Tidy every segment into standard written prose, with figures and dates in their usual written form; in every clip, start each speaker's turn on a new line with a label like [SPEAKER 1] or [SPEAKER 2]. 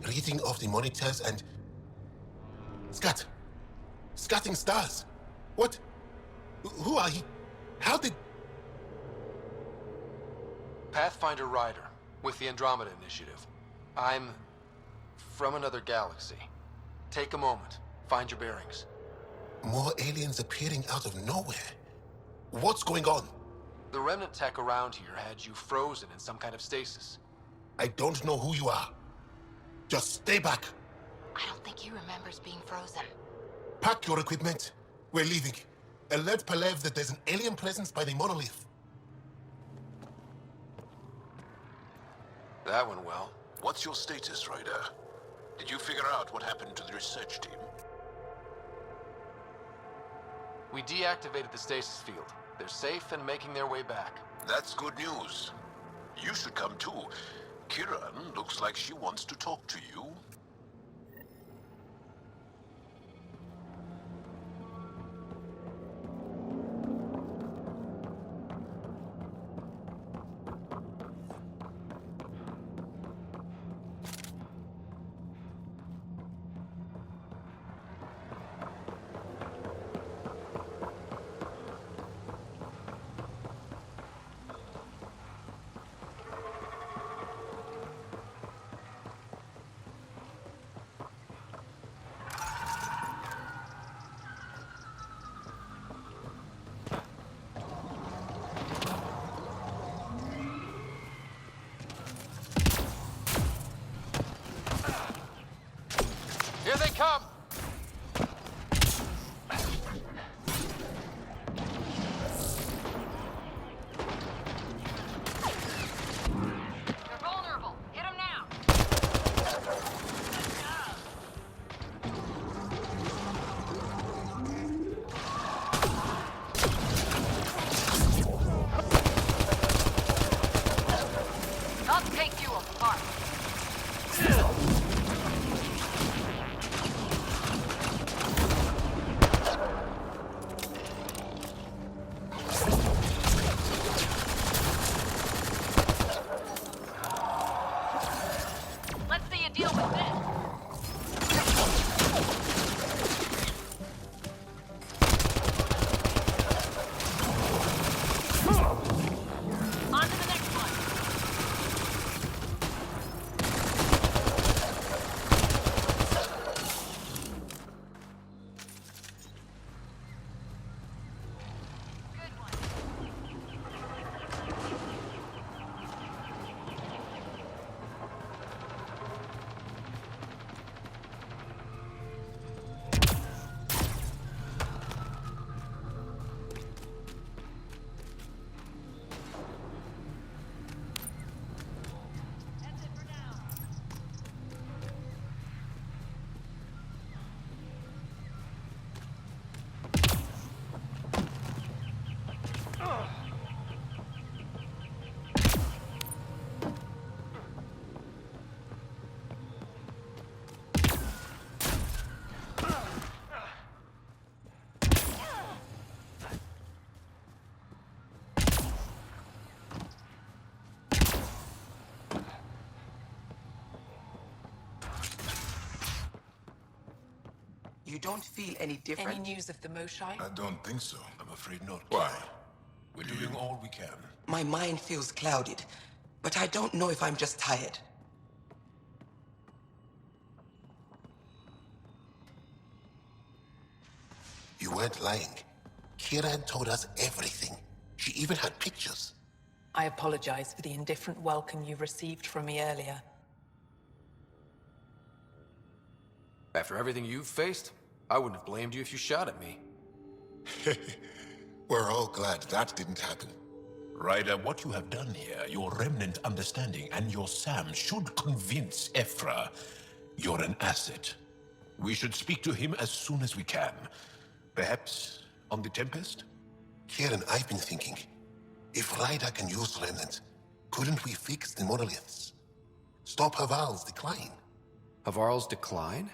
[SPEAKER 1] reading of the monitors and... Scatting stars. What? Who are you? How did...
[SPEAKER 2] Pathfinder Rider, with the Andromeda Initiative. I'm... from another galaxy. Take a moment. Find your bearings.
[SPEAKER 1] More aliens appearing out of nowhere. What's going on?
[SPEAKER 2] The remnant tech around here had you frozen in some kind of stasis.
[SPEAKER 1] I don't know who you are. Just stay back.
[SPEAKER 3] I don't think he remembers being frozen.
[SPEAKER 1] Pack your equipment. We're leaving. Alert Palev that there's an alien presence by the monolith.
[SPEAKER 2] That went well.
[SPEAKER 4] What's your status, Ryder? Did you figure out what happened to the research team?
[SPEAKER 2] We deactivated the stasis field. They're safe and making their way back.
[SPEAKER 4] That's good news. You should come too. Kiran looks like she wants to talk to you.
[SPEAKER 2] Here they come!
[SPEAKER 3] They're vulnerable. Hit them now. I'll take you apart. Let's see you deal with this. On to the next one. Good one. That's it for now.
[SPEAKER 5] You don't feel any different?
[SPEAKER 6] Any news of the Moshai?
[SPEAKER 7] I don't think so.
[SPEAKER 4] I'm afraid not.
[SPEAKER 7] Why?
[SPEAKER 4] We're doing all we can.
[SPEAKER 5] My mind feels clouded, but I don't know if I'm just tired.
[SPEAKER 1] You weren't lying. Kiran told us everything. She even had pictures.
[SPEAKER 6] I apologize for the indifferent welcome you received from me earlier.
[SPEAKER 2] After everything you've faced, I wouldn't have blamed you if you shot at me.
[SPEAKER 1] We're all glad that didn't happen.
[SPEAKER 4] Ryder, what you have done here, your remnant understanding and your Sam should convince Ephra you're an asset. We should speak to him as soon as we can. Perhaps on the Tempest?
[SPEAKER 1] Kiran, I've been thinking. If Ryder can use remnant, couldn't we fix the monoliths? Stop Haval's decline?
[SPEAKER 2] Havarl's decline?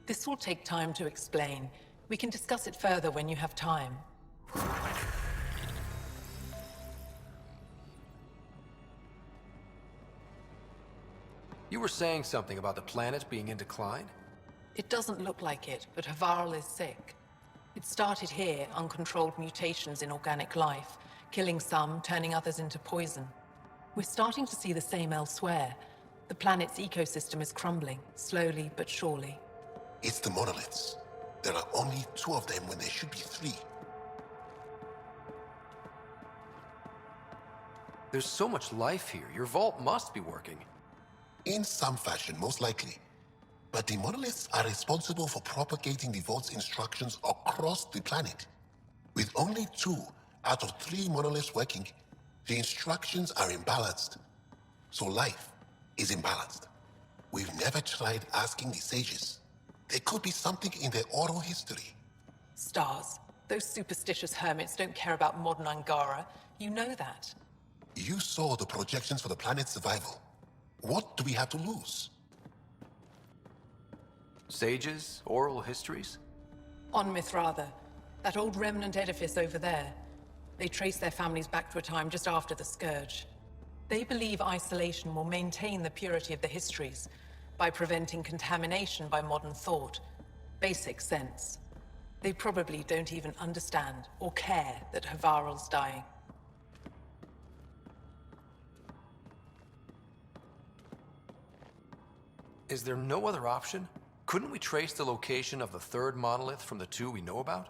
[SPEAKER 6] This will take time to explain. We can discuss it further when you have time.
[SPEAKER 2] You were saying something about the planet being in decline?
[SPEAKER 6] It doesn't look like it, but Havarl is sick. It started here, uncontrolled mutations in organic life, killing some, turning others into poison. We're starting to see the same elsewhere. The planet's ecosystem is crumbling, slowly but surely.
[SPEAKER 1] It's the monoliths. There are only 2 of them when there should be 3.
[SPEAKER 2] There's so much life here. Your vault must be working.
[SPEAKER 1] In some fashion, most likely. But the monoliths are responsible for propagating the vault's instructions across the planet. With only 2 out of 3 monoliths working, the instructions are imbalanced. So life is imbalanced. We've never tried asking the sages. There could be something in their oral history.
[SPEAKER 6] Stars. Those superstitious hermits don't care about modern Angara. You know that.
[SPEAKER 1] You saw the projections for the planet's survival. What do we have to lose?
[SPEAKER 2] Sages? Oral histories?
[SPEAKER 6] On Mithratha, that old remnant edifice over there. They trace their families back to a time just after the Scourge. They believe isolation will maintain the purity of the histories by preventing contamination by modern thought. Basic sense. They probably don't even understand or care that Havarl's dying.
[SPEAKER 2] Is there no other option? Couldn't we trace the location of the 3rd monolith from the 2 we know about?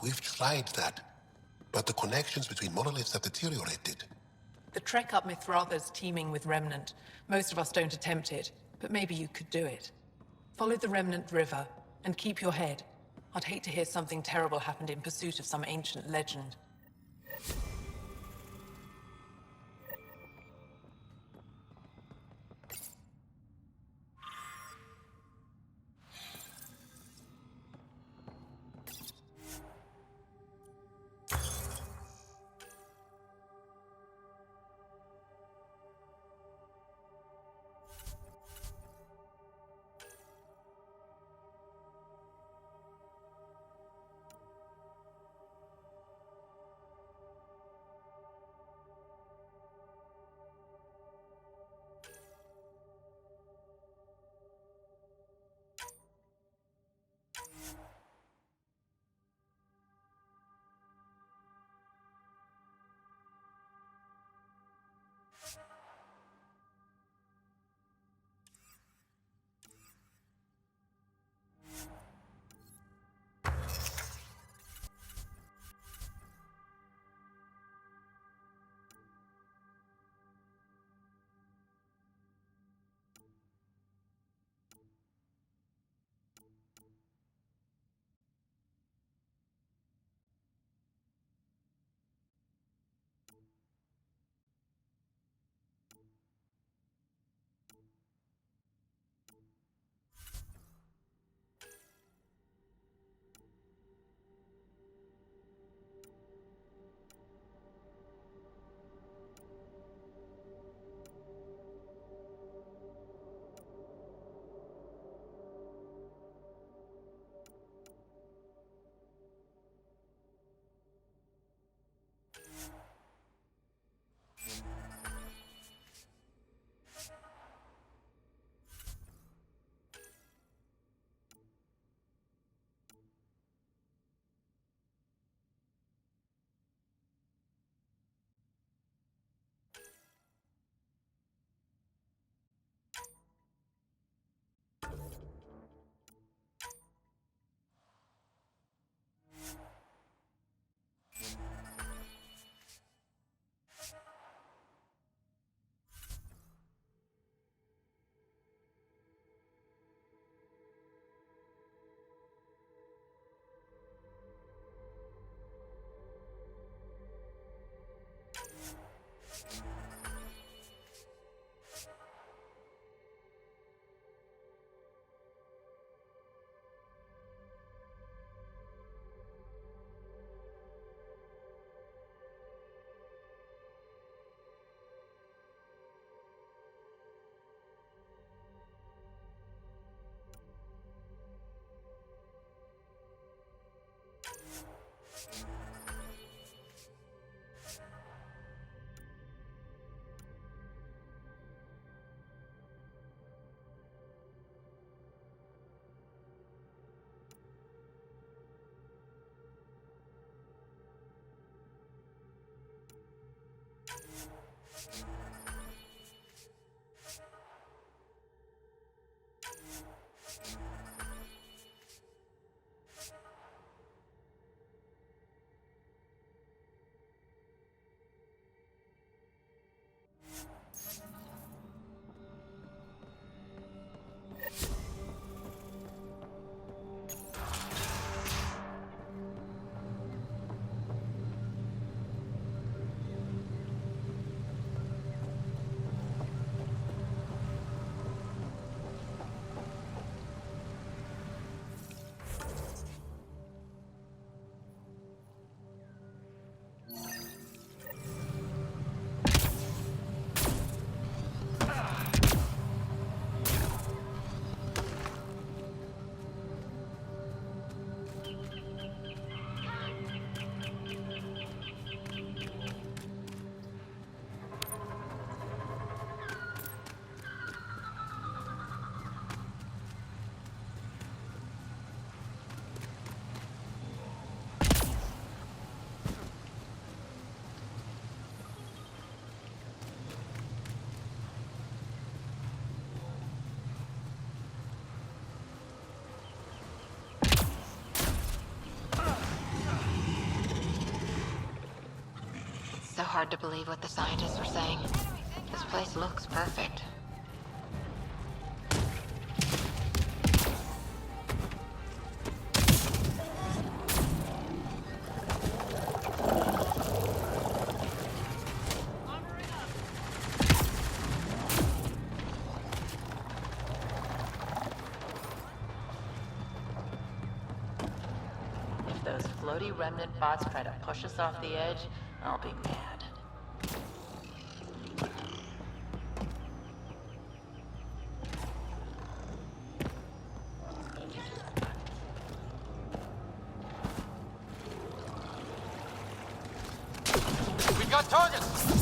[SPEAKER 1] We've tried that. But the connections between monoliths have deteriorated.
[SPEAKER 6] The trek up Mithratha's teeming with Remnant. Most of us don't attempt it, but maybe you could do it. Follow the Remnant River, and keep your head. I'd hate to hear something terrible happened in pursuit of some ancient legend.
[SPEAKER 3] So hard to believe what the scientists were saying. This place looks perfect.
[SPEAKER 7] If those floaty remnant bots try to push us off the edge, I'll be mad.
[SPEAKER 2] We've got targets!